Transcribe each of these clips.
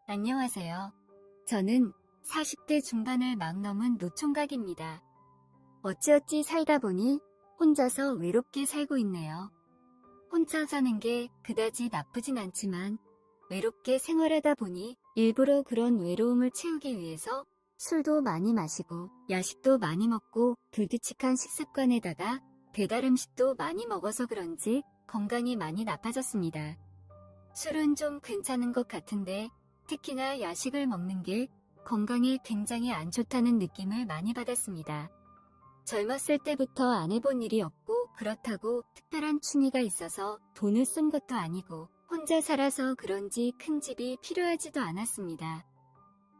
안녕하세요. 저는 40대 중반을 막 넘은 노총각입니다. 어찌어찌 살다 보니 혼자서 외롭게 살고 있네요. 혼자 사는 게 그다지 나쁘진 않지만 외롭게 생활하다 보니 일부러 그런 외로움을 채우기 위해서 술도 많이 마시고 야식도 많이 먹고 불규칙한 식습관에다가 배달 음식도 많이 먹어서 그런지 건강이 많이 나빠졌습니다. 술은 좀 괜찮은 것 같은데 특히나 야식을 먹는 게 건강에 굉장히 안 좋다는 느낌을 많이 받았습니다. 젊었을 때부터 안 해본 일이 없고 그렇다고 특별한 취미가 있어서 돈을 쓴 것도 아니고 혼자 살아서 그런지 큰 집이 필요하지도 않았습니다.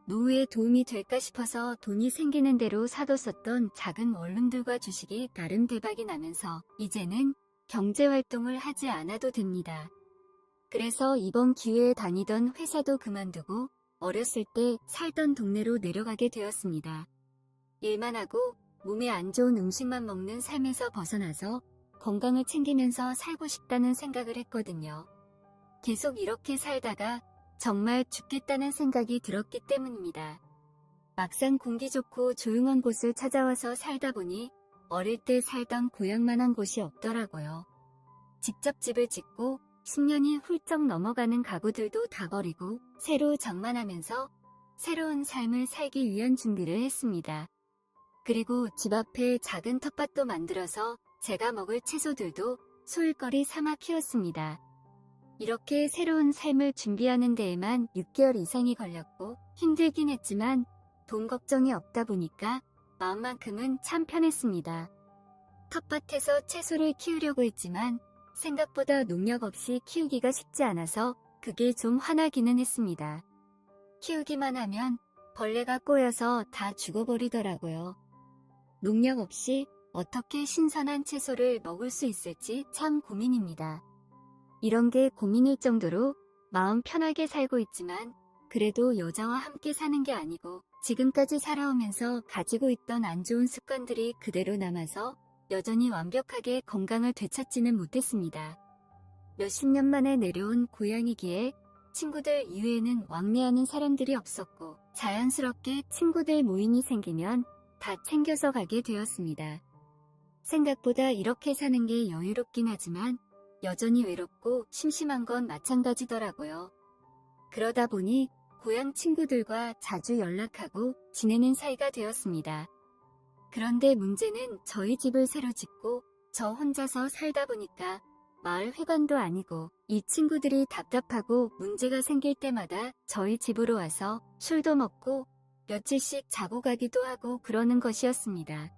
노후에 도움이 될까 싶어서 돈이 생기는 대로 사뒀었던 작은 원룸들과 주식이 나름 대박이 나면서 이제는 경제활동을 하지 않아도 됩니다. 그래서 이번 기회에 다니던 회사도 그만두고 어렸을 때 살던 동네로 내려가게 되었습니다. 일만 하고 몸에 안 좋은 음식만 먹는 삶에서 벗어나서 건강을 챙기면서 살고 싶다는 생각을 했거든요. 계속 이렇게 살다가 정말 죽겠다는 생각이 들었기 때문입니다. 막상 공기 좋고 조용한 곳을 찾아와서 살다 보니 어릴 때 살던 고향만한 곳이 없더라고요. 직접 집을 짓고 10년이 훌쩍 넘어가는 가구들도 다 버리고 새로 장만하면서 새로운 삶을 살기 위한 준비를 했습니다. 그리고 집 앞에 작은 텃밭도 만들어서 제가 먹을 채소들도 소일거리 삼아 키웠습니다. 이렇게 새로운 삶을 준비하는 데에만 6개월 이상이 걸렸고 힘들긴 했지만 돈 걱정이 없다 보니까 마음만큼은 참 편했습니다. 텃밭에서 채소를 키우려고 했지만 생각보다 농약 없이 키우기가 쉽지 않아서 그게 좀 화나기는 했습니다. 키우기만 하면 벌레가 꼬여서 다 죽어버리더라고요. 농약 없이 어떻게 신선한 채소를 먹을 수 있을지 참 고민입니다. 이런 게 고민일 정도로 마음 편하게 살고 있지만 그래도 여자와 함께 사는 게 아니고 지금까지 살아오면서 가지고 있던 안 좋은 습관들이 그대로 남아서 여전히 완벽하게 건강을 되찾지는 못했습니다. 몇십 년 만에 내려온 고향이기에 친구들 이외에는 왕래하는 사람들이 없었고 자연스럽게 친구들 모임이 생기면 다 챙겨서 가게 되었습니다. 생각보다 이렇게 사는 게 여유롭긴 하지만 여전히 외롭고 심심한 건 마찬가지더라고요. 그러다 보니 고향 친구들과 자주 연락하고 지내는 사이가 되었습니다. 그런데 문제는 저희 집을 새로 짓고 저 혼자서 살다 보니까 마을 회관도 아니고 이 친구들이 답답하고 문제가 생길 때마다 저희 집으로 와서 술도 먹고 며칠씩 자고 가기도 하고 그러는 것이었습니다.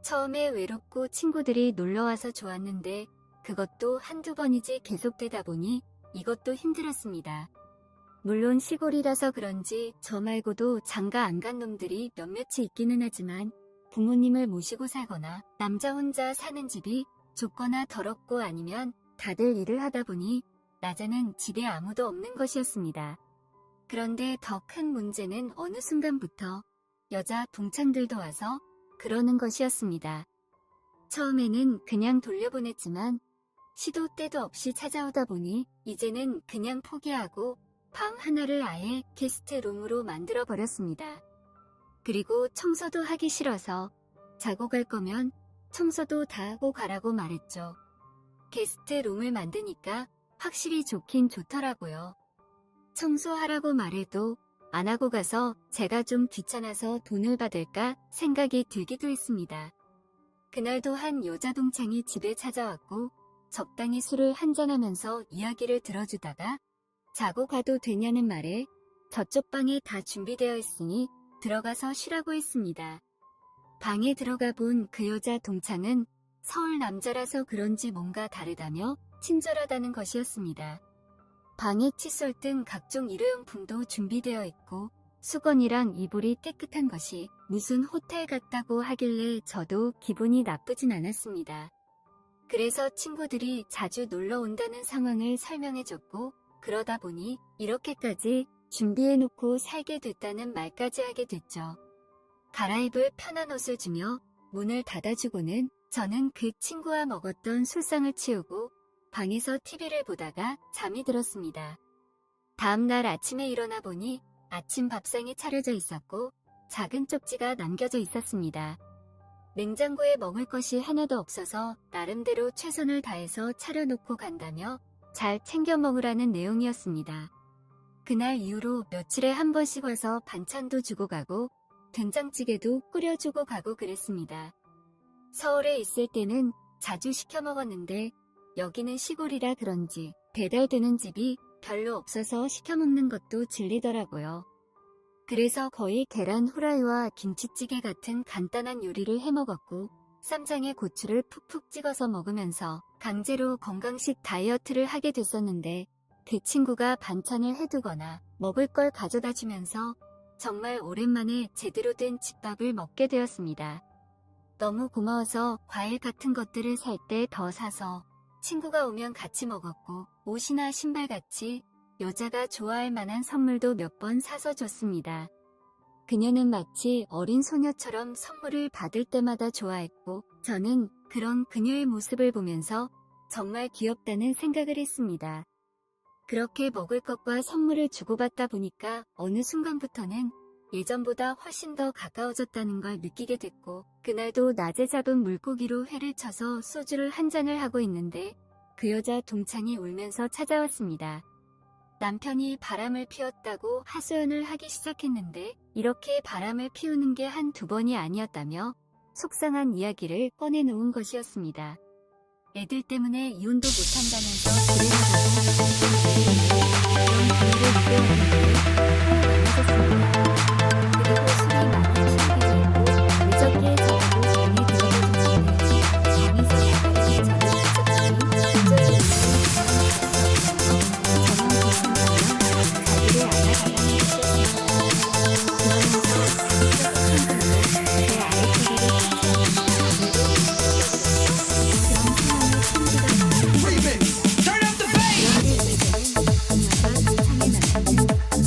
처음에 외롭고 친구들이 놀러와서 좋았는데 그것도 한두 번이지 계속되다 보니 이것도 힘들었습니다. 물론 시골이라서 그런지 저 말고도 장가 안 간 놈들이 몇몇이 있기는 하지만 부모님을 모시고 살거나 남자 혼자 사는 집이 좁거나 더럽고 아니면 다들 일을 하다 보니 낮에는 집에 아무도 없는 것이었습니다. 그런데 더 큰 문제는 어느 순간부터 여자 동창들도 와서 그러는 것이었습니다. 처음에는 그냥 돌려보냈지만 시도 때도 없이 찾아오다 보니 이제는 그냥 포기하고 방 하나를 아예 게스트룸으로 만들어버렸습니다. 그리고 청소도 하기 싫어서 자고 갈 거면 청소도 다 하고 가라고 말했죠. 게스트룸을 만드니까 확실히 좋긴 좋더라고요. 청소하라고 말해도 안 하고 가서 제가 좀 귀찮아서 돈을 받을까 생각이 들기도 했습니다. 그날도 한 여자 동창이 집에 찾아왔고 적당히 술을 한잔하면서 이야기를 들어주다가 자고 가도 되냐는 말에 저쪽 방에 다 준비되어 있으니 들어가서 쉬라고 했습니다. 방에 들어가 본 그 여자 동창은 서울 남자라서 그런지 뭔가 다르다며 친절하다는 것이었습니다. 방에 칫솔 등 각종 일회용품도 준비되어 있고 수건이랑 이불이 깨끗한 것이 무슨 호텔 같다고 하길래 저도 기분이 나쁘진 않았습니다. 그래서 친구들이 자주 놀러 온다는 상황을 설명해줬고 그러다 보니 이렇게까지 준비해놓고 살게 됐다는 말까지 하게 됐죠. 갈아입을 편한 옷을 주며 문을 닫아주고는 저는 그 친구와 먹었던 술상을 치우고 방에서 TV를 보다가 잠이 들었습니다. 다음날 아침에 일어나 보니 아침 밥상이 차려져 있었고 작은 쪽지가 남겨져 있었습니다. 냉장고에 먹을 것이 하나도 없어서 나름대로 최선을 다해서 차려놓고 간다며 잘 챙겨 먹으라는 내용이었습니다. 그날 이후로 며칠에 한 번씩 와서 반찬도 주고 가고 된장찌개도 끓여주고 가고 그랬습니다. 서울에 있을 때는 자주 시켜 먹었는데 여기는 시골이라 그런지 배달되는 집이 별로 없어서 시켜 먹는 것도 질리더라고요. 그래서 거의 계란 후라이와 김치찌개 같은 간단한 요리를 해 먹었고 쌈장에 고추를 푹푹 찍어서 먹으면서 강제로 건강식 다이어트를 하게 됐었는데 그 친구가 반찬을 해두거나 먹을 걸 가져다 주면서 정말 오랜만에 제대로 된 집밥을 먹게 되었습니다. 너무 고마워서 과일 같은 것들을 살 때 더 사서 친구가 오면 같이 먹었고 옷이나 신발같이 여자가 좋아할 만한 선물도 몇 번 사서 줬습니다. 그녀는 마치 어린 소녀처럼 선물을 받을 때마다 좋아했고 저는 그런 그녀의 모습을 보면서 정말 귀엽다는 생각을 했습니다. 그렇게 먹을 것과 선물을 주고받다 보니까 어느 순간부터는 예전보다 훨씬 더 가까워졌다는 걸 느끼게 됐고 그날도 낮에 잡은 물고기로 회를 쳐서 소주를 한 잔을 하고 있는데 그 여자 동창이 울면서 찾아왔습니다. 남편이 바람을 피웠다고 하소연을 하기 시작했는데 이렇게 바람을 피우는 게 한두 번이 아니었다며 속상한 이야기를 꺼내놓은 것이었습니다. 애들 때문에 이혼도 못한다면서 그래서 그리고 술이 많이 취하게 되고 무적기에 저하고 방에 들어가줬는데 방에서 나가려니 저를 부축하니 저의 눈을 저는 고생하며 자기를 안아달라는 것이었습니다. 그러면서 제 아랫배기를 그런데 이제는 그녀가 동창의 남편은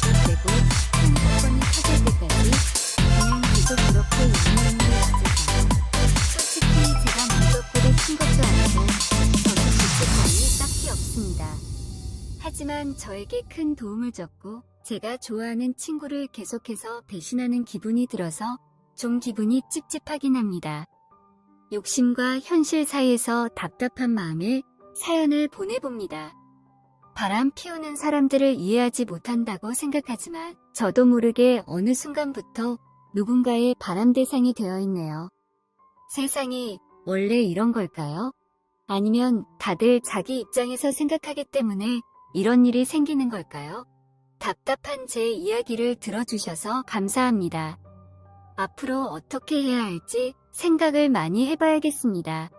발각되고 큰 사건이 터질 때까지 그냥 계속 그렇게 있는 어제가요. 솔직히 제가 먼저 꼴을 친 것도 아니고 저도 죄책감이 딱히 없습니다. 하지만 저에게 큰 도움을 줬고 제가 좋아하는 친구를 계속해서 배신하는 기분이 들어서 좀 기분이 찝찝하긴 합니다. 욕심과 현실 사이에서 답답한 마음에 사연을 보내봅니다. 바람 피우는 사람들을 이해하지 못한다고 생각하지만 저도 모르게 어느 순간부터 누군가의 바람 대상이 되어 있네요. 세상이 원래 이런 걸까요? 아니면 다들 자기 입장에서 생각하기 때문에 이런 일이 생기는 걸까요? 답답한 제 이야기를 들어주셔서 감사합니다. 앞으로 어떻게 해야 할지 생각을 많이 해봐야겠습니다.